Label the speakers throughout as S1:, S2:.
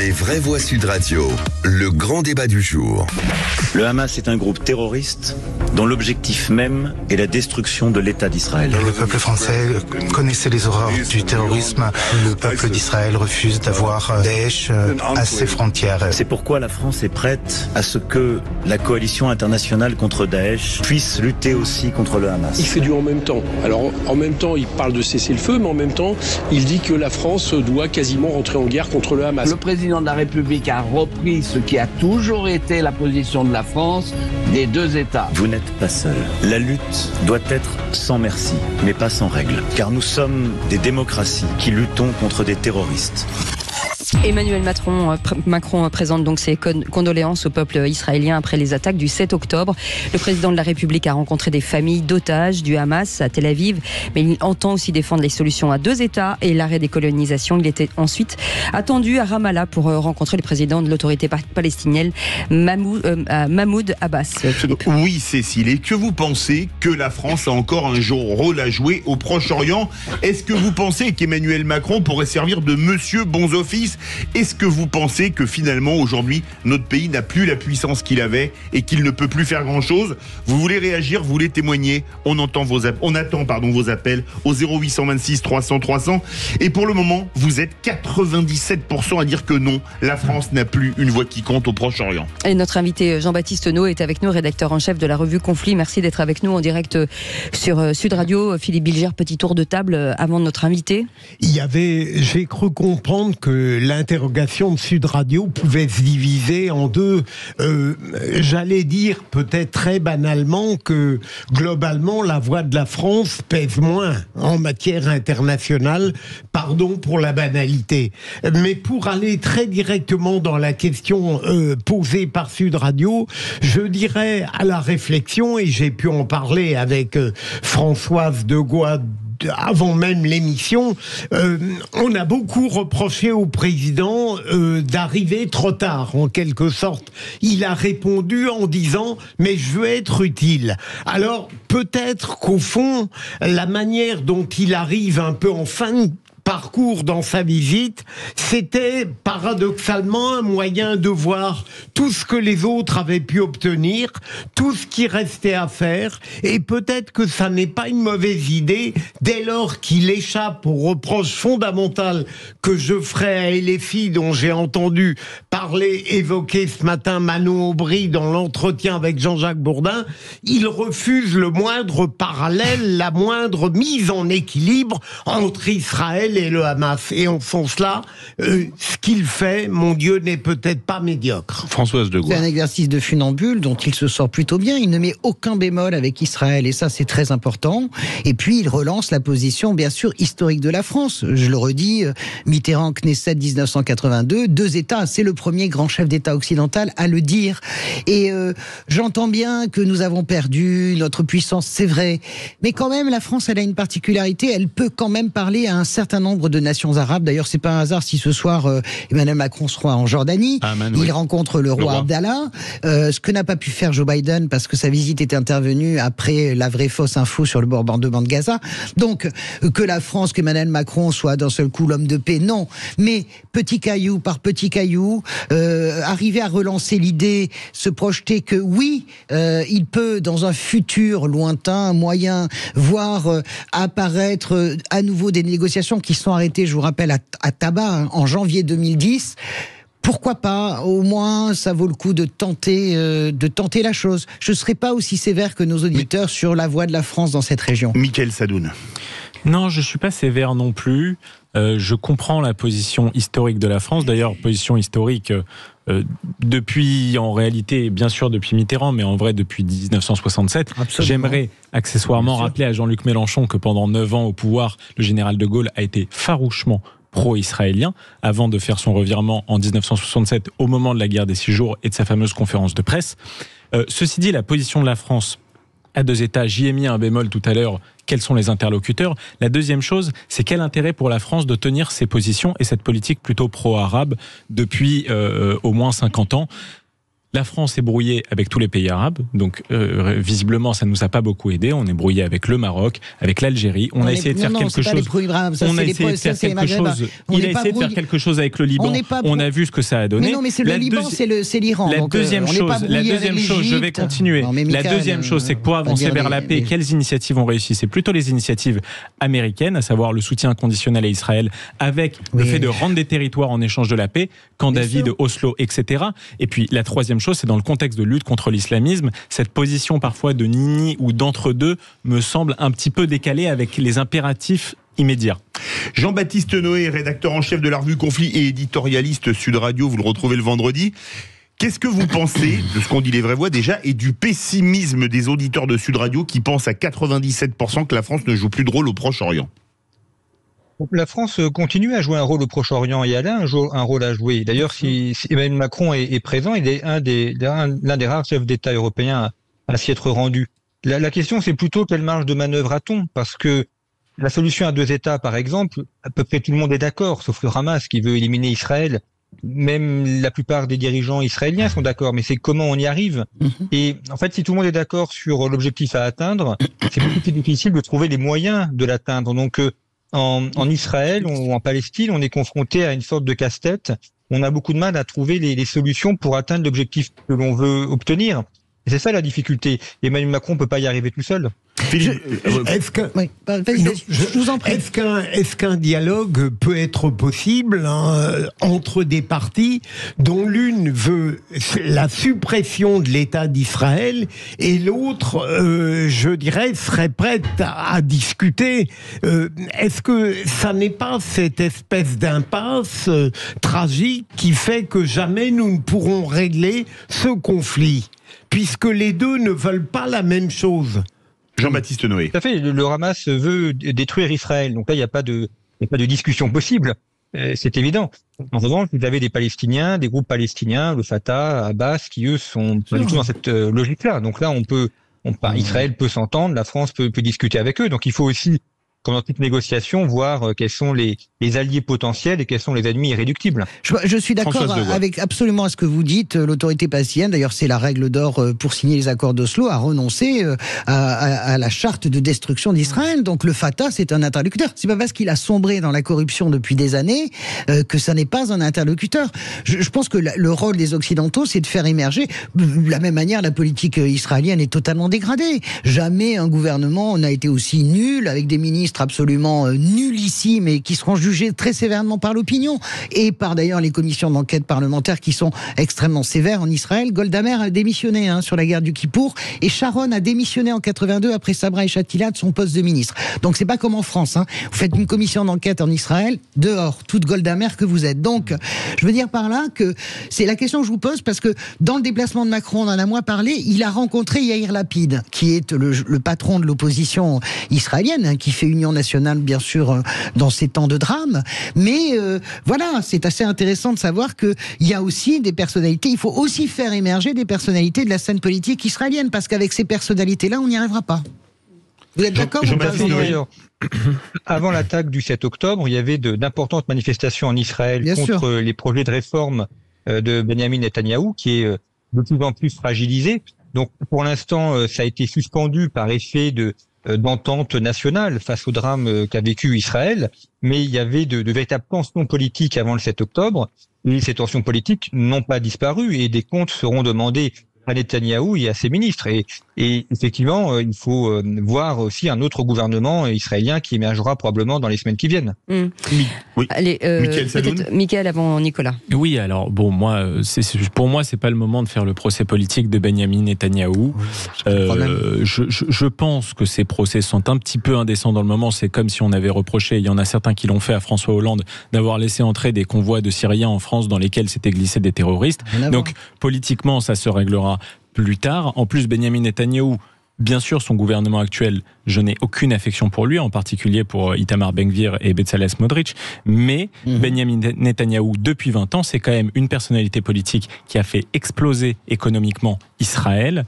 S1: Les vraies voix Sud Radio, le grand débat du jour.
S2: Le Hamas est un groupe terroriste dont l'objectif même est la destruction de l'État d'Israël.
S3: Le peuple français connaissait les horreurs du terrorisme. Le peuple d'Israël refuse d'avoir Daesh à ses frontières.
S2: C'est pourquoi la France est prête à ce que la coalition internationale contre Daesh puisse lutter aussi contre le Hamas.
S4: Il fait du en même temps. Alors en même temps, il parle de cesser le feu, mais en même temps, il dit que la France doit quasiment rentrer en guerre contre le Hamas.
S5: Le président de la République a repris ce qui a toujours été la position de la France, des deux États.
S2: Vous n'êtes pas seul. La lutte doit être sans merci, mais pas sans règles. Car nous sommes des démocraties qui luttons contre des terroristes.
S6: Emmanuel Macron présente donc ses condoléances au peuple israélien après les attaques du 7 octobre. Le président de la République a rencontré des familles d'otages du Hamas à Tel Aviv, mais il entend aussi défendre les solutions à deux États et l'arrêt des colonisations. Il était ensuite attendu à Ramallah pour rencontrer le président de l'autorité palestinienne, Mahmoud Abbas. Philippe.
S7: Oui, Cécile, et que vous pensez que la France a encore un rôle à jouer au Proche-Orient? Est-ce que vous pensez qu'Emmanuel Macron pourrait servir de monsieur bons offices? Est-ce que vous pensez que finalement aujourd'hui notre pays n'a plus la puissance qu'il avait et qu'il ne peut plus faire grand-chose? Vous voulez réagir, vous voulez témoigner? On attend vos appels au 0826 300 300. Et pour le moment, vous êtes 97% à dire que non, la France n'a plus une voix qui compte au Proche-Orient.
S6: Et notre invité Jean-Baptiste Naud est avec nous, rédacteur en chef de la revue Conflit. Merci d'être avec nous en direct sur Sud Radio. Philippe Bilger, petit tour de table avant notre invité.
S8: J'ai cru comprendre que l'interrogation de Sud Radio pouvait se diviser en deux. J'allais dire peut-être très banalement que globalement la voix de la France pèse moins en matière internationale. Pardon pour la banalité. Mais pour aller très directement dans la question posée par Sud Radio, je dirais à la réflexion, et j'ai pu en parler avec Françoise Degois avant même l'émission, on a beaucoup reproché au président d'arriver trop tard, en quelque sorte. Il a répondu en disant « mais je veux être utile ». Alors, peut-être qu'au fond, la manière dont il arrive un peu en fin de parcours dans sa visite, c'était paradoxalement un moyen de voir tout ce que les autres avaient pu obtenir, tout ce qui restait à faire, et peut-être que ça n'est pas une mauvaise idée dès lors qu'il échappe au reproche fondamental que je ferai à LFI, dont j'ai entendu évoquer ce matin Manon Aubry dans l'entretien avec Jean-Jacques Bourdin. Il refuse le moindre parallèle, la moindre mise en équilibre entre Israël et le Hamas. Et en ce sens-là, ce qu'il fait, mon Dieu, n'est peut-être pas médiocre.
S7: Françoise Degois.
S9: C'est un exercice de funambule dont il se sort plutôt bien. Il ne met aucun bémol avec Israël, et ça, c'est très important. Et puis, il relance la position, bien sûr, historique de la France. Je le redis, Mitterrand, Knesset, 1982, deux États, c'est le premier grand chef d'État occidental à le dire. Et j'entends bien que nous avons perdu notre puissance, c'est vrai. Mais quand même, la France, elle a une particularité, elle peut quand même parler à un certain nombre de nations arabes. D'ailleurs, c'est pas un hasard si ce soir Emmanuel Macron sera en Jordanie. Il rencontre le roi Abdallah, ce que n'a pas pu faire Joe Biden parce que sa visite était intervenue après la vraie fausse info sur le bombardement de Gaza. Donc, que la France, qu'Emmanuel Macron soit d'un seul coup l'homme de paix, non. Mais petit caillou par petit caillou, arriver à relancer l'idée, se projeter que oui, il peut dans un futur lointain, moyen, voir apparaître à nouveau des négociations qui sont arrêtées, je vous rappelle, à Tabac en janvier 2010. Pourquoi pas? Au moins, ça vaut le coup de tenter la chose. Je ne serai pas aussi sévère que nos auditeurs sur la voix de la France dans cette région.
S7: Mickaël Sadoun.
S10: Non, je ne suis pas sévère non plus. Je comprends la position historique de la France. D'ailleurs, position historique depuis, en réalité, bien sûr depuis Mitterrand, mais en vrai depuis 1967. Absolument. J'aimerais accessoirement rappeler à Jean-Luc Mélenchon que pendant 9 ans au pouvoir, le général de Gaulle a été farouchement pro-israélien, avant de faire son revirement en 1967 au moment de la guerre des 6 jours et de sa fameuse conférence de presse. Ceci dit, la position de la France à deux États, j'y ai mis un bémol tout à l'heure, quels sont les interlocuteurs. La deuxième chose, c'est quel intérêt pour la France de tenir ses positions et cette politique plutôt pro-arabe depuis au moins 50 ans. La France est brouillée avec tous les pays arabes, donc visiblement ça nous a pas beaucoup aidé. On est brouillé avec le Maroc, avec l'Algérie. On a essayé de faire quelque chose. On a essayé de faire quelque chose. Il a essayé de faire quelque chose avec le Liban. On a vu ce que ça a donné.
S9: Mais non, mais c'est le Liban, c'est l'Iran.
S10: La deuxième chose, je vais continuer. La deuxième chose, c'est que pour avancer vers la paix, quelles initiatives ont réussi? C'est plutôt les initiatives américaines, à savoir le soutien inconditionnel à Israël, avec le fait de rendre des territoires en échange de la paix, Camp David, Oslo, etc. Et puis la troisième chose, c'est dans le contexte de lutte contre l'islamisme, cette position parfois de nini ou d'entre-deux me semble un petit peu décalée avec les impératifs immédiat.
S7: Jean-Baptiste Noé, rédacteur en chef de la revue Conflit et éditorialiste Sud Radio, vous le retrouvez le vendredi. Qu'est-ce que vous pensez de ce qu'on dit les vraies voix déjà et du pessimisme des auditeurs de Sud Radio qui pensent à 97% que la France ne joue plus de rôle au Proche-Orient?
S11: La France continue à jouer un rôle au Proche-Orient et elle a un rôle à jouer. D'ailleurs, si Emmanuel Macron est présent, il est l'un des rares chefs d'État européens à s'y être rendu. La question, c'est plutôt quelle marge de manœuvre a-t-on? Parce que la solution à 2 États, par exemple, à peu près tout le monde est d'accord, sauf le Hamas qui veut éliminer Israël. Même la plupart des dirigeants israéliens sont d'accord, mais c'est comment on y arrive. Et en fait, si tout le monde est d'accord sur l'objectif à atteindre, c'est beaucoup plus difficile de trouver les moyens de l'atteindre. Donc, en Israël ou en Palestine, on est confronté à une sorte de casse-tête. On a beaucoup de mal à trouver les solutions pour atteindre l'objectif que l'on veut obtenir. Et c'est ça la difficulté. Emmanuel Macron ne peut pas y arriver tout seul.
S8: Est-ce qu'un dialogue peut être possible entre des partis dont l'une veut la suppression de l'État d'Israël et l'autre, je dirais, serait prête à discuter? Est-ce que ça n'est pas cette espèce d'impasse tragique qui fait que jamais nous ne pourrons régler ce conflit, puisque les deux ne veulent pas la même chose?
S7: Jean-Baptiste Noé.
S11: Tout à fait. Le Hamas veut détruire Israël. Donc là, il n'y a pas de discussion possible. C'est évident. En revanche, vous avez des Palestiniens, des groupes palestiniens, le Fatah, Abbas, qui eux sont pas du tout dans cette logique-là. Donc là, Israël peut s'entendre, la France peut discuter avec eux. Donc il faut aussi, comme dans toute négociation, voir quels sont les alliés potentiels et quels sont les ennemis irréductibles.
S9: Je suis d'accord avec absolument ce que vous dites. L'autorité palestinienne, d'ailleurs c'est la règle d'or pour signer les accords d'Oslo, a renoncé à la charte de destruction d'Israël. Donc le Fatah, c'est un interlocuteur. C'est pas parce qu'il a sombré dans la corruption depuis des années que ça n'est pas un interlocuteur. Je pense que le rôle des Occidentaux, c'est de faire émerger. De la même manière, la politique israélienne est totalement dégradée. Jamais un gouvernement n'a été aussi nul, avec des ministres absolument nullissimes et qui seront jugés très sévèrement par l'opinion et par d'ailleurs les commissions d'enquête parlementaires qui sont extrêmement sévères en Israël. Golda Meir a démissionné sur la guerre du Kippour et Sharon a démissionné en 82 après Sabra et Shatila de son poste de ministre. Donc c'est pas comme en France. Vous faites une commission d'enquête en Israël, dehors, toute Golda Meir que vous êtes. Donc je veux dire par là que c'est la question que je vous pose parce que dans le déplacement de Macron, on en a moins parlé, il a rencontré Yair Lapid qui est le patron de l'opposition israélienne qui fait union nationale bien sûr dans ces temps de drame, mais voilà, c'est assez intéressant de savoir qu'il y a aussi des personnalités, il faut aussi faire émerger des personnalités de la scène politique israélienne, parce qu'avec ces personnalités-là, on n'y arrivera pas. Vous êtes d'accord?
S11: Avant l'attaque du 7 octobre, il y avait d'importantes manifestations en Israël contre les projets de réforme de Benjamin Netanyahou, qui est de plus en plus fragilisé. Donc pour l'instant, ça a été suspendu par effet d'entente nationale face au drame qu'a vécu Israël, mais il y avait de véritables tensions politiques avant le 7 octobre, et ces tensions politiques n'ont pas disparu, et des comptes seront demandés à Netanyahou et à ses ministres. Et effectivement, il faut voir aussi un autre gouvernement israélien qui émergera probablement dans les semaines qui viennent.
S7: Oui.
S6: Allez, peut-être Mickaël avant Nicolas.
S10: Oui, alors bon, pour moi, c'est pas le moment de faire le procès politique de Benjamin Netanyahou. Je pense que ces procès sont un petit peu indécents dans le moment. C'est comme si on avait reproché, il y en a certains qui l'ont fait à François Hollande, d'avoir laissé entrer des convois de Syriens en France dans lesquels s'étaient glissés des terroristes. Donc politiquement, ça se réglera plus tard. En plus, Benjamin Netanyahou, bien sûr, son gouvernement actuel, je n'ai aucune affection pour lui, en particulier pour Itamar Ben-Gvir et Bezalel Smotrich, mais Benjamin Netanyahou, depuis 20 ans, c'est quand même une personnalité politique qui a fait exploser économiquement Israël,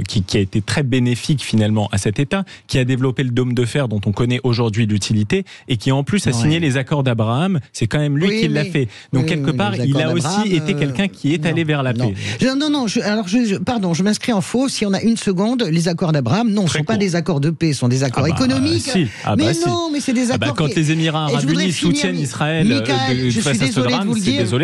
S10: qui a été très bénéfique finalement à cet État, qui a développé le dôme de fer dont on connaît aujourd'hui l'utilité, et qui en plus a signé les accords d'Abraham. C'est quand même lui qui l'a fait. Donc quelque part, il a aussi été quelqu'un qui est allé vers la paix.
S9: Non, pardon, je m'inscris en faux. Si on a une seconde, les accords d'Abraham, non, ce ne sont pas des accords de paix, ce sont des accords économiques. Mais c'est des accords.
S10: Quand les Émirats Arabes Unis soutiennent Israël face à ce drame,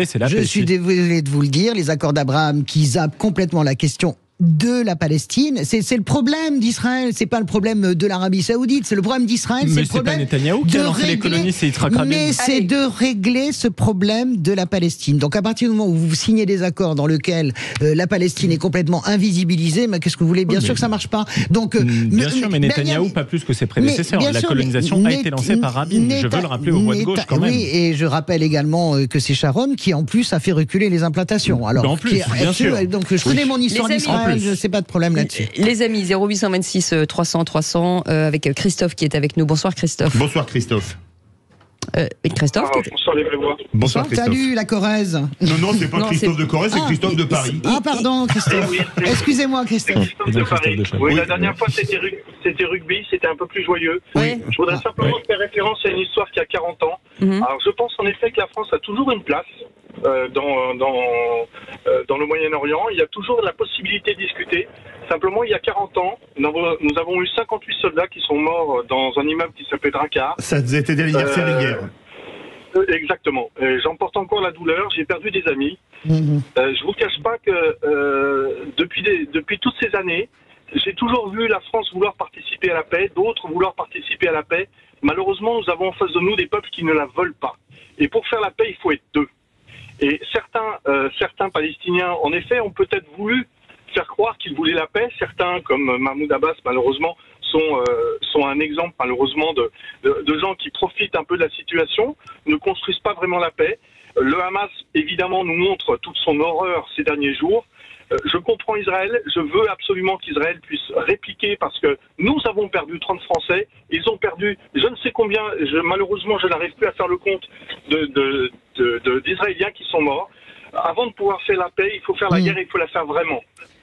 S10: c'est la paix.
S9: Je suis désolé de vous le dire, les accords d'Abraham qui zappent complètement la question de la Palestine, c'est le problème d'Israël, c'est pas le problème de l'Arabie Saoudite, c'est le problème d'Israël, c'est le problème.
S10: Mais c'est pas Netanyahou qui a lancé les colonies, c'est Yitzhak Rabin.
S9: Mais c'est de régler ce problème de la Palestine. Donc à partir du moment où vous signez des accords dans lesquels la Palestine est complètement invisibilisée, mais qu'est-ce que vous voulez ? Bien sûr que ça marche pas. Donc
S10: bien sûr, mais Netanyahou pas plus que ses prédécesseurs. La colonisation a été lancée par Rabin. Je veux le rappeler aux voix de gauche quand même.
S9: Oui, et je rappelle également que c'est Sharon qui en plus a fait reculer les implantations. Alors
S10: en plus, bien sûr.
S9: Donc je connais mon histoire d'Israël. Je ne sais pas de problème là-dessus.
S6: Les amis, 0826 300 300 avec Christophe qui est avec nous. Bonsoir Christophe.
S7: Bonsoir Christophe.
S6: Christophe.
S12: Bonsoir les Grégoire.
S7: Bonsoir Christophe.
S9: Salut la Corrèze.
S7: Non, c'est pas Christophe de Corrèze, c'est Christophe de Paris.
S9: Ah pardon Christophe. Excusez-moi Christophe.
S12: Christophe de Paris. Oui, la dernière fois c'était rugby, c'était un peu plus joyeux.
S6: Oui.
S12: Je voudrais simplement faire référence à une histoire qui a 40 ans. Alors je pense en effet que la France a toujours une place dans le Moyen-Orient. Il y a toujours la possibilité de discuter. Simplement, il y a 40 ans, nous avons eu 58 soldats qui sont morts dans un immeuble qui s'appelait Drakkar.
S7: Ça était l'anniversaire hier.
S12: Exactement. J'en porte encore la douleur. J'ai perdu des amis. Je vous cache pas que depuis toutes ces années, j'ai toujours vu la France vouloir participer à la paix, d'autres vouloir participer à la paix. Malheureusement, nous avons en face de nous des peuples qui ne la veulent pas. Et pour faire la paix, il faut être deux. Et certains Palestiniens, en effet, ont peut-être voulu faire croire qu'ils voulaient la paix. Certains, comme Mahmoud Abbas, malheureusement, sont un exemple, malheureusement, de gens qui profitent un peu de la situation, ne construisent pas vraiment la paix. Le Hamas, évidemment, nous montre toute son horreur ces derniers jours. Je comprends Israël, je veux absolument qu'Israël puisse répliquer parce que nous avons perdu 30 Français, ils ont perdu je ne sais combien, malheureusement je n'arrive plus à faire le compte d'Israéliens qui sont morts. Avant de pouvoir faire la paix, il faut faire la guerre, il faut la faire vraiment.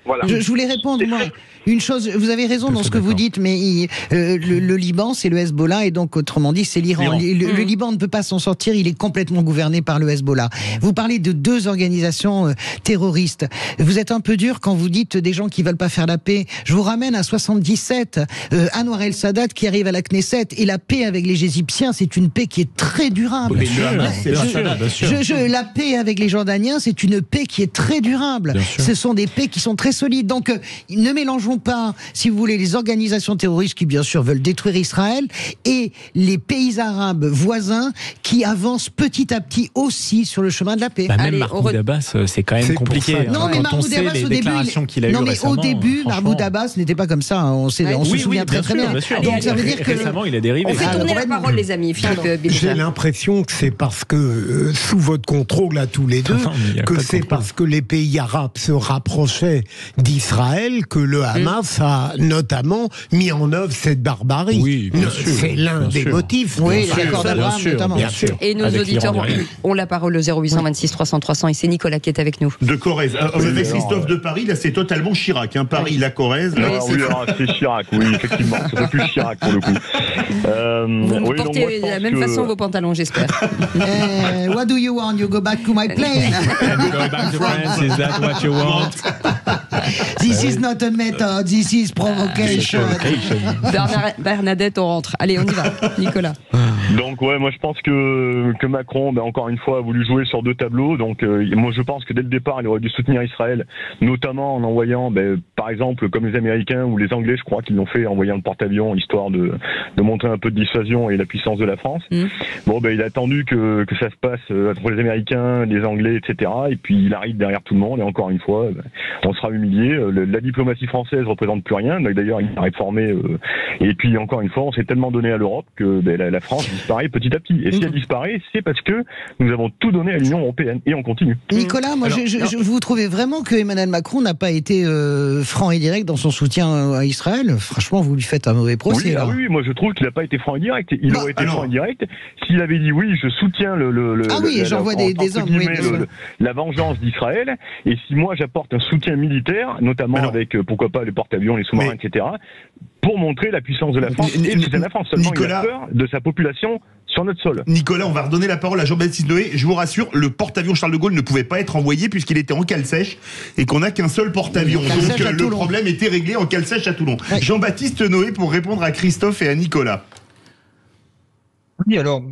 S12: Voilà.
S9: Je voulais répondre, moi, une chose, vous avez raison dans ce que vous dites, mais le Liban, c'est le Hezbollah, et donc, autrement dit, c'est l'Iran. Le Liban ne peut pas s'en sortir, il est complètement gouverné par le Hezbollah. Vous parlez de deux organisations terroristes. Vous êtes un peu dur quand vous dites des gens qui veulent pas faire la paix. Je vous ramène à 77, Anwar el-Sadat qui arrive à la Knesset, et la paix avec les Égyptiens, c'est une paix qui est très durable. La paix avec les Jordaniens, c'est une paix qui est très durable. Ce sont des paix qui sont très solides. Donc, ne mélangeons pas, si vous voulez, les organisations terroristes qui, bien sûr, veulent détruire Israël et les pays arabes voisins qui avancent petit à petit aussi sur le chemin de la paix.
S10: Même Mahmoud Abbas, c'est quand même compliqué.
S9: Non, mais Mahmoud Abbas, au début, au début, Mahmoud Abbas n'était pas comme ça. On se souvient très bien.
S10: Donc, ça veut dire que récemment, il a dérivé.
S6: On fait tourner la parole, les amis.
S8: J'ai l'impression que c'est parce que, sous votre contrôle à tous les deux, que c'est parce que les pays arabes se rapprochaient d'Israël que le Hamas a notamment mis en œuvre cette barbarie.
S10: Oui,
S8: c'est l'un des motifs.
S9: Oui, l'accord d'Abraham notamment.
S6: Et nos auditeurs ont la parole au 0826 300 300 et c'est Nicolas qui est avec nous.
S7: De Corrèze. Avec Christophe de Paris, là c'est totalement Chirac. Paris, la Corrèze.
S13: C'est Chirac, oui, effectivement. C'est plus Chirac pour le coup.
S6: Vous portez de la même façon vos pantalons, j'espère.
S9: What do you want? You go back to my plane.
S10: Go back to France, is that what you want?
S9: This is not a method, this is provocation.
S6: Bernadette, on rentre. Allez, on y va. Nicolas.
S13: Donc moi je pense que Macron, encore une fois, a voulu jouer sur deux tableaux. Donc moi je pense que dès le départ, il aurait dû soutenir Israël, notamment en envoyant, par exemple, comme les Américains ou les Anglais, je crois qu'ils l'ont fait, en envoyant le porte-avions, histoire de montrer un peu de dissuasion et la puissance de la France. Il a attendu que ça se passe entre les Américains, les Anglais, etc. Et puis il arrive derrière tout le monde, et encore une fois, on sera humilié. La diplomatie française représente plus rien. D'ailleurs, il a réformé. Et puis encore une fois, on s'est tellement donné à l'Europe que la France disparaît petit à petit. Et si elle disparaît, c'est parce que nous avons tout donné à l'Union européenne et on continue.
S9: Nicolas, moi, vous trouvez vraiment que Emmanuel Macron n'a pas été franc et direct dans son soutien à Israël? Franchement, vous lui faites un mauvais procès.
S13: Oui, moi je trouve qu'il n'a pas été franc et direct. Il aurait été franc et direct s'il avait dit oui, je soutiens la vengeance d'Israël, et si moi j'apporte un soutien militaire, notamment avec pourquoi pas les porte-avions, les sous-marins, etc., pour montrer la puissance de la France et de la France. Seulement il a peur de sa population sur notre sol.
S7: Nicolas, on va redonner la parole à Jean-Baptiste Noé. Je vous rassure, le porte-avions Charles de Gaulle ne pouvait pas être envoyé puisqu'il était en cale sèche et qu'on n'a qu'un seul porte-avions. Donc le problème était réglé en cale sèche à Toulon. Ouais. Jean-Baptiste Noé pour répondre à Christophe et à Nicolas.
S11: Oui, alors,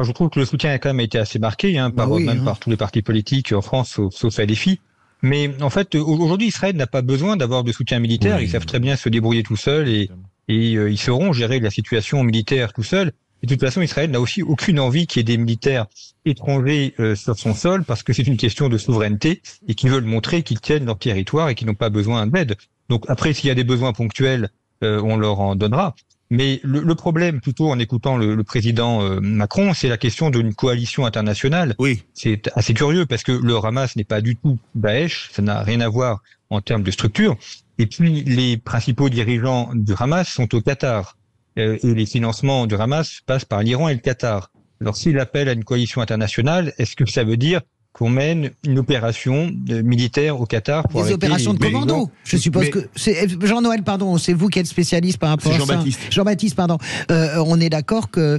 S11: je trouve que le soutien a quand même été assez marqué, par tous les partis politiques en France, sauf LFI. Mais en fait, aujourd'hui, Israël n'a pas besoin d'avoir de soutien militaire. Ils savent très bien se débrouiller tout seuls et ils sauront gérer la situation militaire tout seuls. Et de toute façon, Israël n'a aussi aucune envie qu'il y ait des militaires étrangers sur son sol, parce que c'est une question de souveraineté et qu'ils veulent montrer qu'ils tiennent leur territoire et qu'ils n'ont pas besoin d'aide. Donc après, s'il y a des besoins ponctuels, on leur en donnera. Mais le problème, plutôt en écoutant le président Macron, c'est la question d'une coalition internationale.
S7: Oui.
S11: C'est assez curieux parce que le Hamas n'est pas du tout Daesh, ça n'a rien à voir en termes de structure. Et puis les principaux dirigeants du Hamas sont au Qatar. Et les financements du Hamas passent par l'Iran et le Qatar. Alors s'il appelle à une coalition internationale, est-ce que ça veut dire qu'on mène une opération militaire au Qatar pour
S9: des opérations de commando? Je suppose que c'est Jean-Noël, pardon, c'est vous qui êtes spécialiste par rapport à ça. Jean-Baptiste, pardon. On est d'accord que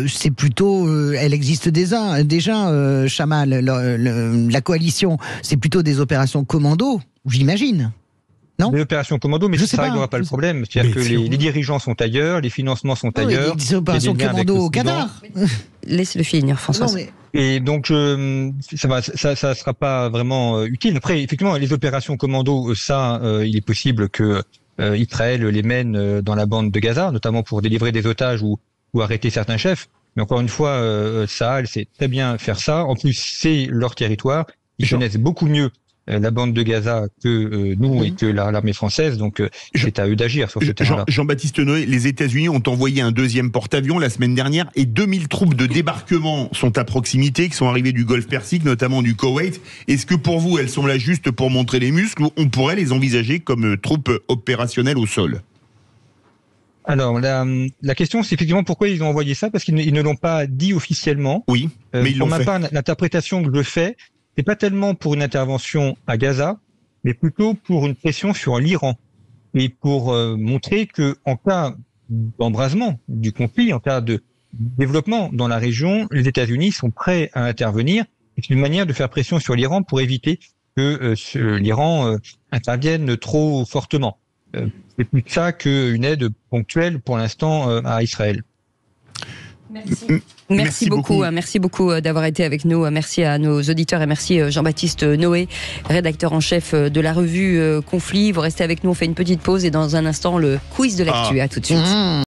S9: c'est plutôt, elle existe déjà, Chamal, la coalition, c'est plutôt des opérations commando, j'imagine. Non,
S11: des opérations commando, mais ça ne réglera pas le problème. C'est-à-dire que les dirigeants sont ailleurs, les financements sont ailleurs.
S9: Des opérations commando au Qatar.
S6: Laissez-le finir, François.
S11: Et donc, ça sera pas vraiment utile. Après, effectivement, les opérations commando, il est possible que Israël les mène dans la bande de Gaza, notamment pour délivrer des otages ou arrêter certains chefs. Mais encore une fois, Tsahal sait très bien faire ça. En plus, c'est leur territoire. Ils connaissent beaucoup mieux la bande de Gaza que nous et que l'armée française, donc c'est à eux d'agir sur ce terrain-là.
S7: Jean-Baptiste Noé, les États-Unis ont envoyé un deuxième porte-avions la semaine dernière et 2000 troupes de débarquement sont à proximité, qui sont arrivées du Golfe Persique, notamment du Koweït. Est-ce que pour vous, elles sont là juste pour montrer les muscles ou on pourrait les envisager comme troupes opérationnelles au sol ?
S11: Alors, la question, c'est effectivement pourquoi ils ont envoyé ça, parce qu'ils ne l'ont pas dit officiellement.
S7: Oui, mais ils l'ont fait.
S11: Pour ma part, l'interprétation que je fais, c'est pas tellement pour une intervention à Gaza, mais plutôt pour une pression sur l'Iran et pour montrer que en cas d'embrasement du conflit, en cas de développement dans la région, les États-Unis sont prêts à intervenir. C'est une manière de faire pression sur l'Iran pour éviter que l'Iran intervienne trop fortement. C'est plus ça qu'une aide ponctuelle pour l'instant à Israël.
S6: Merci beaucoup d'avoir été avec nous. Merci à nos auditeurs et merci Jean-Baptiste Noé, rédacteur en chef de la revue Conflit. Vous restez avec nous, on fait une petite pause et dans un instant le quiz de l'actu. À tout de suite.